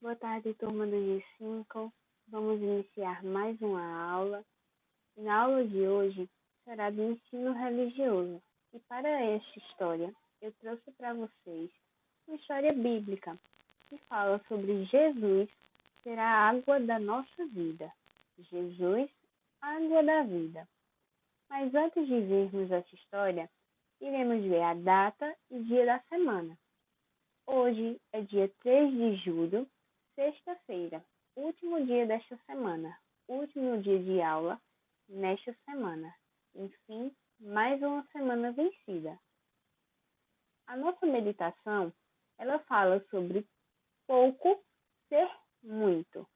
Boa tarde, turma do G5. Vamos iniciar mais uma aula. Na aula de hoje será do ensino religioso. E para esta história, eu trouxe para vocês uma história bíblica que fala sobre Jesus ser a água da nossa vida. Jesus, água da vida. Mas antes de vermos essa história, iremos ver a data e dia da semana. Hoje é dia 3 de julho, sexta-feira, último dia desta semana, último dia de aula nesta semana. Enfim, mais uma semana vencida. A nossa meditação, ela fala sobre pouco ser muito.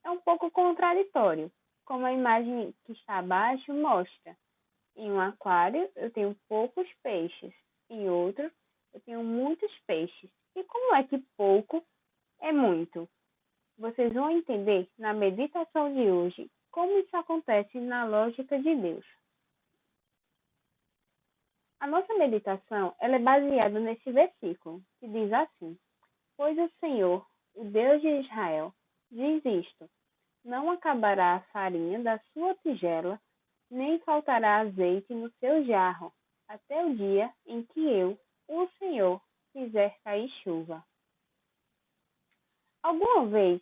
É um pouco contraditório, como a imagem que está abaixo mostra. Em um aquário eu tenho poucos peixes, em outro eu tenho muitos peixes. E como é que pouco é muito? Vocês vão entender na meditação de hoje como isso acontece na lógica de Deus. A nossa meditação ela é baseada nesse versículo, que diz assim: Pois o Senhor, o Deus de Israel, diz isto: Não acabará a farinha da sua tigela, nem faltará azeite no seu jarro, até o dia em que eu, o Senhor, fizer cair chuva. Alguma vez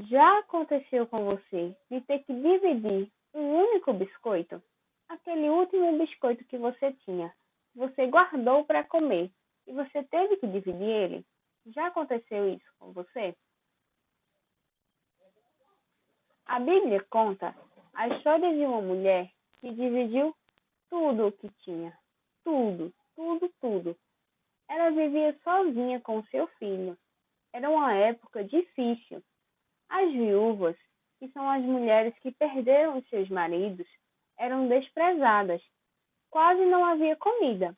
já aconteceu com você de ter que dividir um único biscoito? Aquele último biscoito que você tinha, você guardou para comer e você teve que dividir ele? Já aconteceu isso com você? A Bíblia conta a história de uma mulher que dividiu tudo o que tinha. Tudo, tudo, tudo. Ela vivia sozinha com seu filho. Era uma época difícil. As viúvas, que são as mulheres que perderam os seus maridos, eram desprezadas. Quase não havia comida.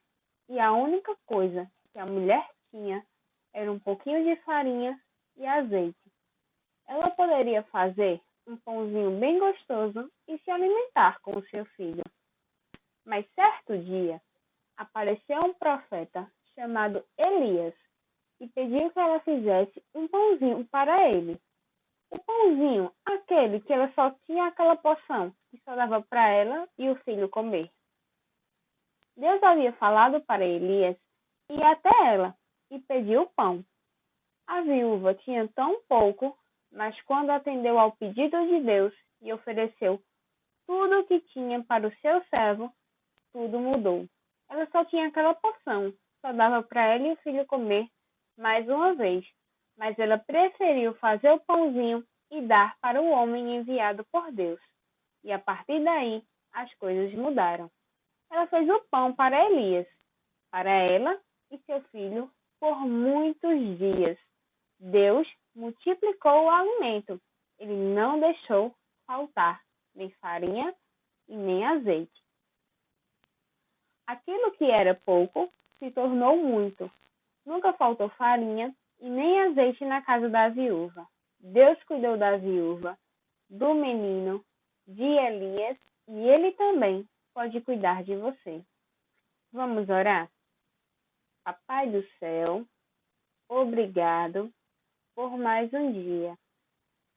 E a única coisa que a mulher tinha era um pouquinho de farinha e azeite. Ela poderia fazer um pãozinho bem gostoso e se alimentar com o seu filho. Mas certo dia, apareceu um profeta chamado Elias e pediu que ela fizesse um pãozinho para ele. O pãozinho, aquele que ela só tinha aquela porção, que só dava para ela e o filho comer. Deus havia falado para Elias ir até ela e pediu o pão. A viúva tinha tão pouco, mas quando atendeu ao pedido de Deus e ofereceu tudo o que tinha para o seu servo, tudo mudou. Ela só tinha aquela porção, só dava para ela e o filho comer mais uma vez, mas ela preferiu fazer o pãozinho e dar para o homem enviado por Deus. E a partir daí, as coisas mudaram. Ela fez o pão para Elias, para ela e seu filho por muitos dias. Deus multiplicou o alimento. Ele não deixou faltar nem farinha e nem azeite. Aquilo que era pouco se tornou muito. Nunca faltou farinha e nem azeite na casa da viúva. Deus cuidou da viúva, do menino, de Elias, e ele também pode cuidar de você. Vamos orar? Papai do céu, obrigado por mais um dia.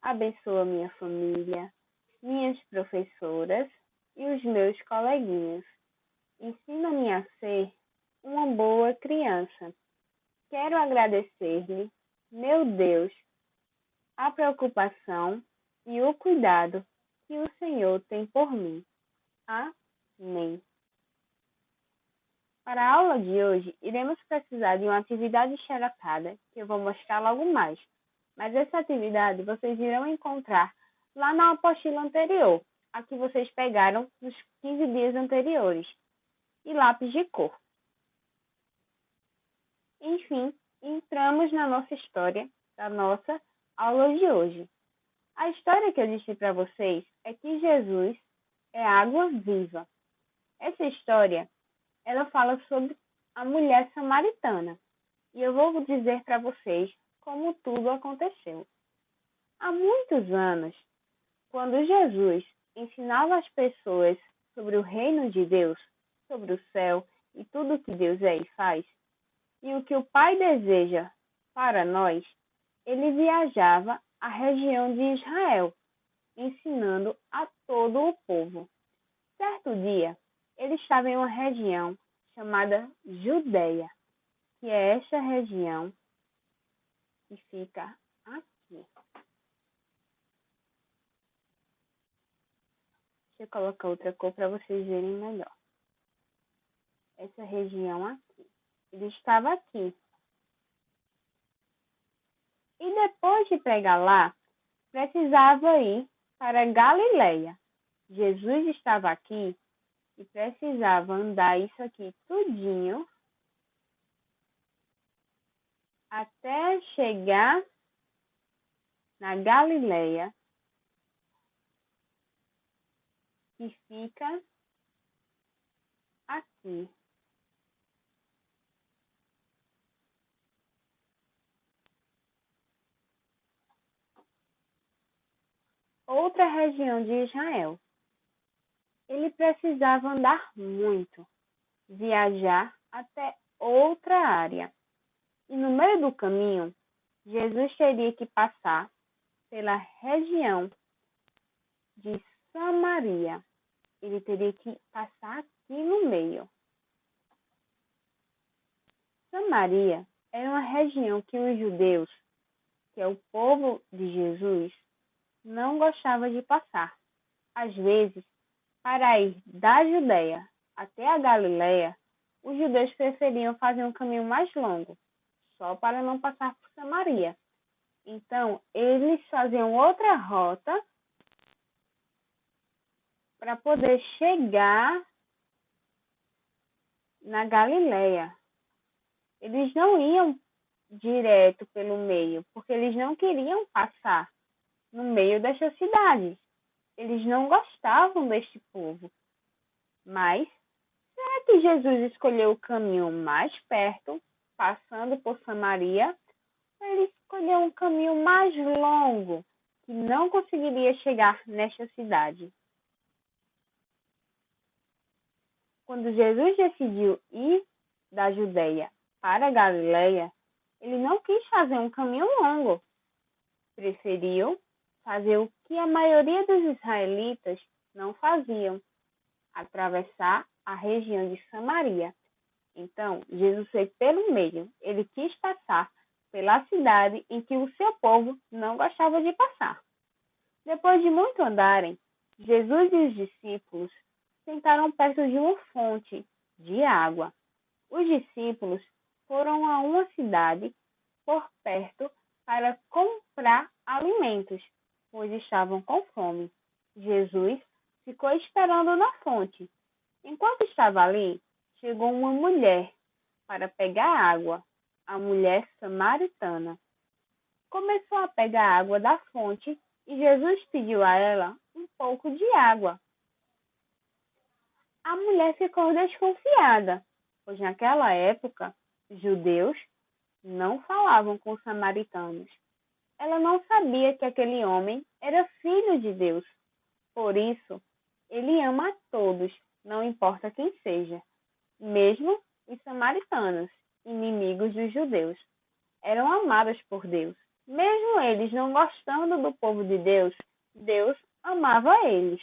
Abençoa minha família, minhas professoras e os meus coleguinhas. Ensina-me a ser uma boa criança. Quero agradecer-lhe, meu Deus, a preocupação e o cuidado que o Senhor tem por mim. Amém. Para a aula de hoje, iremos precisar de uma atividade xeropada, que eu vou mostrar logo mais. Mas essa atividade vocês irão encontrar lá na apostila anterior, a que vocês pegaram nos 15 dias anteriores, e lápis de cor. Enfim, entramos na nossa história da nossa aula de hoje. A história que eu disse para vocês é que Jesus é água viva. Essa história, ela fala sobre a mulher samaritana. E eu vou dizer para vocês como tudo aconteceu. Há muitos anos, quando Jesus ensinava as pessoas sobre o reino de Deus, sobre o céu e tudo que Deus é e faz, e o que o Pai deseja para nós, ele viajava à região de Israel, ensinando a todo o povo. Certo dia, ele estava em uma região chamada Judeia, que é esta região que fica aqui. Deixa eu colocar outra cor para vocês verem melhor. Essa região aqui. Ele estava aqui. E depois de pregar lá, precisava ir para Galileia. Jesus estava aqui e precisava andar isso aqui tudinho até chegar na Galileia, que fica aqui. Outra região de Israel. Ele precisava andar muito, viajar até outra área. E no meio do caminho, Jesus teria que passar pela região de Samaria. Ele teria que passar aqui no meio. Samaria era uma região que os judeus, que é o povo de Jesus, não gostava de passar. Às vezes, para ir da Judeia até a Galileia, os judeus preferiam fazer um caminho mais longo, só para não passar por Samaria. Então, eles faziam outra rota para poder chegar na Galileia. Eles não iam direto pelo meio, porque eles não queriam passar no meio desta cidade. Eles não gostavam deste povo. Mas, será que Jesus escolheu o caminho mais perto, passando por Samaria? Ou ele escolheu um caminho mais longo, que não conseguiria chegar nesta cidade? Quando Jesus decidiu ir da Judeia para a Galileia, ele não quis fazer um caminho longo. Preferiu fazer o que a maioria dos israelitas não faziam: atravessar a região de Samaria. Então, Jesus foi pelo meio. Ele quis passar pela cidade em que o seu povo não gostava de passar. Depois de muito andarem, Jesus e os discípulos sentaram perto de uma fonte de água. Os discípulos foram a uma cidade por perto para comprar alimentos, pois estavam com fome. Jesus ficou esperando na fonte. Enquanto estava ali, chegou uma mulher para pegar água, a mulher samaritana. Começou a pegar água da fonte e Jesus pediu a ela um pouco de água. A mulher ficou desconfiada, pois naquela época, judeus não falavam com samaritanos. Ela não sabia que aquele homem era filho de Deus. Por isso, ele ama a todos, não importa quem seja. Mesmo os samaritanos, inimigos dos judeus, eram amados por Deus. Mesmo eles não gostando do povo de Deus, Deus amava eles.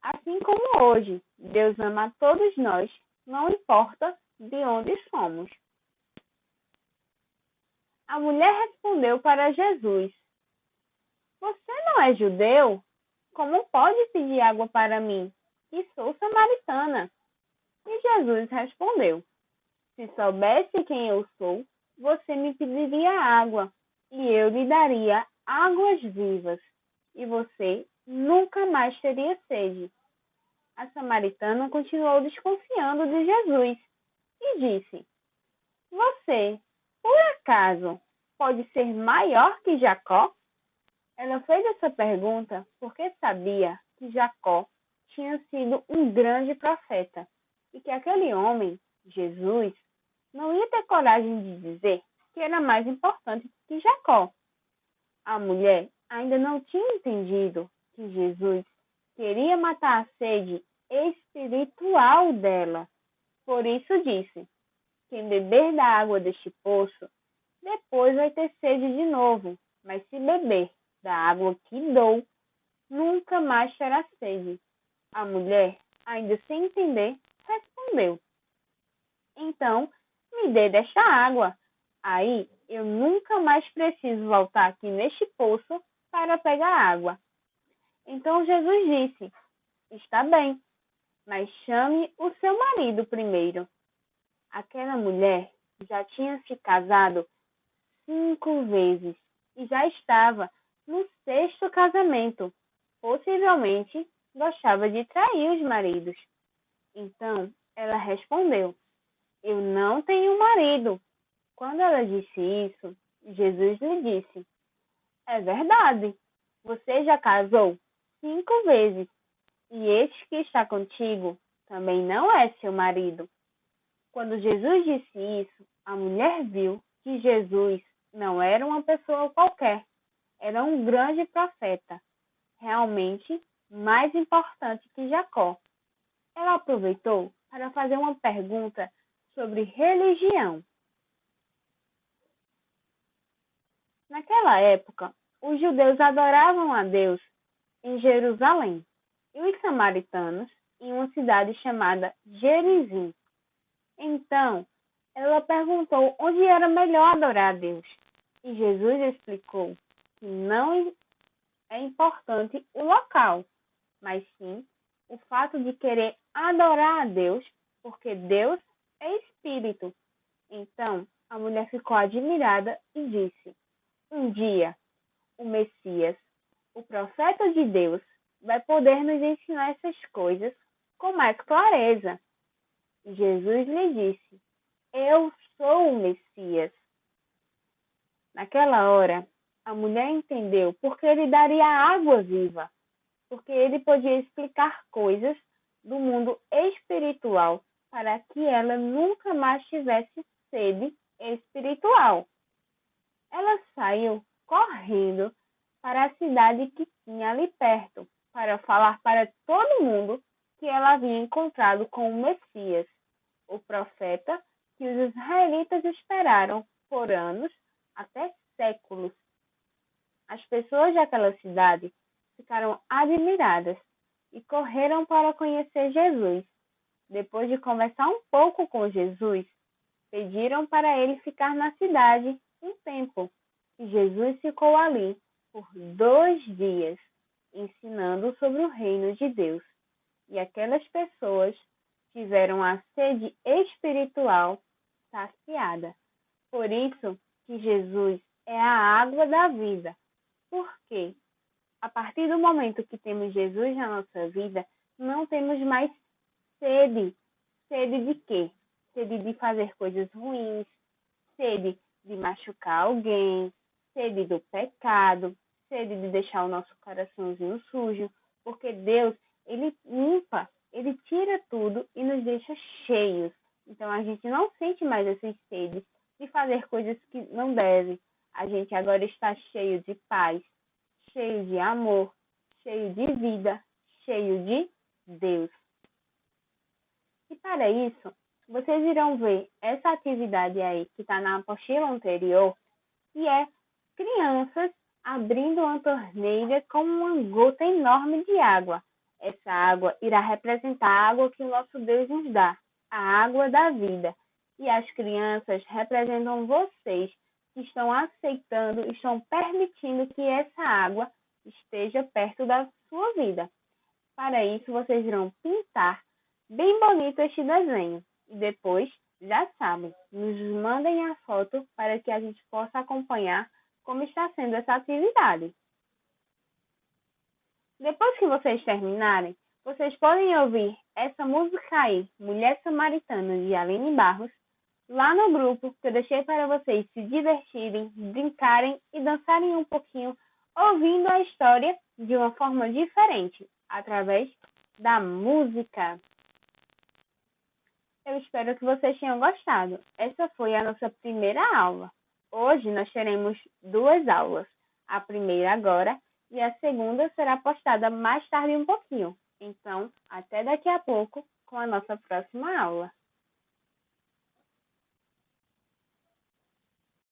Assim como hoje, Deus ama a todos nós, não importa de onde somos. A mulher respondeu para Jesus: Você não é judeu? Como pode pedir água para mim, que sou samaritana? E Jesus respondeu: Se soubesse quem eu sou, você me pediria água, e eu lhe daria águas vivas, e você nunca mais teria sede. A samaritana continuou desconfiando de Jesus e disse: Você, por acaso, pode ser maior que Jacó? Ela fez essa pergunta porque sabia que Jacó tinha sido um grande profeta e que aquele homem, Jesus, não ia ter coragem de dizer que era mais importante que Jacó. A mulher ainda não tinha entendido que Jesus queria matar a sede espiritual dela. Por isso disse: Quem beber da água deste poço depois vai ter sede de novo, mas se beber da água que dou, nunca mais terá sede. A mulher, ainda sem entender, respondeu: Então, me dê desta água. Aí eu nunca mais preciso voltar aqui neste poço para pegar água. Então Jesus disse: Está bem, mas chame o seu marido primeiro. Aquela mulher já tinha se casado 5 vezes e já estava no sexto casamento. Possivelmente gostava de trair os maridos. Então ela respondeu: Eu não tenho marido. Quando ela disse isso, Jesus lhe disse: É verdade, você já casou 5 vezes e este que está contigo também não é seu marido. Quando Jesus disse isso, a mulher viu que Jesus não era uma pessoa qualquer, era um grande profeta, realmente mais importante que Jacó. Ela aproveitou para fazer uma pergunta sobre religião. Naquela época, os judeus adoravam a Deus em Jerusalém e os samaritanos em uma cidade chamada Gerizim. Então, ela perguntou onde era melhor adorar a Deus. E Jesus explicou que não é importante o local, mas sim o fato de querer adorar a Deus, porque Deus é espírito. Então, a mulher ficou admirada e disse: Um dia, o Messias, o profeta de Deus, vai poder nos ensinar essas coisas com mais clareza. E Jesus lhe disse: Eu sou o Messias. Naquela hora, a mulher entendeu porque ele daria água viva, porque ele podia explicar coisas do mundo espiritual para que ela nunca mais tivesse sede espiritual. Ela saiu correndo para a cidade que tinha ali perto, para falar para todo mundo que ela havia encontrado com o Messias, o profeta que os israelitas esperaram por anos, até séculos. As pessoas daquela cidade ficaram admiradas e correram para conhecer Jesus. Depois de conversar um pouco com Jesus, pediram para ele ficar na cidade um tempo. E Jesus ficou ali por 2 dias, ensinando sobre o reino de Deus. E aquelas pessoas tiveram a sede espiritual saciada. Por isso que Jesus é a água da vida. Por quê? A partir do momento que temos Jesus na nossa vida, não temos mais sede. Sede de quê? Sede de fazer coisas ruins, sede de machucar alguém, sede do pecado, sede de deixar o nosso coraçãozinho sujo, porque Deus, ele limpa, ele tira tudo e nos deixa cheios. Então a gente não sente mais essas sedes de fazer coisas que não deve. A gente agora está cheio de paz, cheio de amor, cheio de vida, cheio de Deus. E para isso, vocês irão ver essa atividade aí que está na apostila anterior, que é crianças abrindo uma torneira com uma gota enorme de água. Essa água irá representar a água que o nosso Deus nos dá, a água da vida. E as crianças representam vocês, que estão aceitando, estão permitindo que essa água esteja perto da sua vida. Para isso, vocês irão pintar bem bonito este desenho. E depois, já sabem, nos mandem a foto para que a gente possa acompanhar como está sendo essa atividade. Depois que vocês terminarem, vocês podem ouvir essa música aí, Mulher Samaritana, de Aline Barros, lá no grupo que eu deixei para vocês se divertirem, brincarem e dançarem um pouquinho, ouvindo a história de uma forma diferente, através da música. Eu espero que vocês tenham gostado. Essa foi a nossa primeira aula. Hoje nós teremos 2 aulas. A primeira agora e a segunda será postada mais tarde um pouquinho. Então, até daqui a pouco com a nossa próxima aula.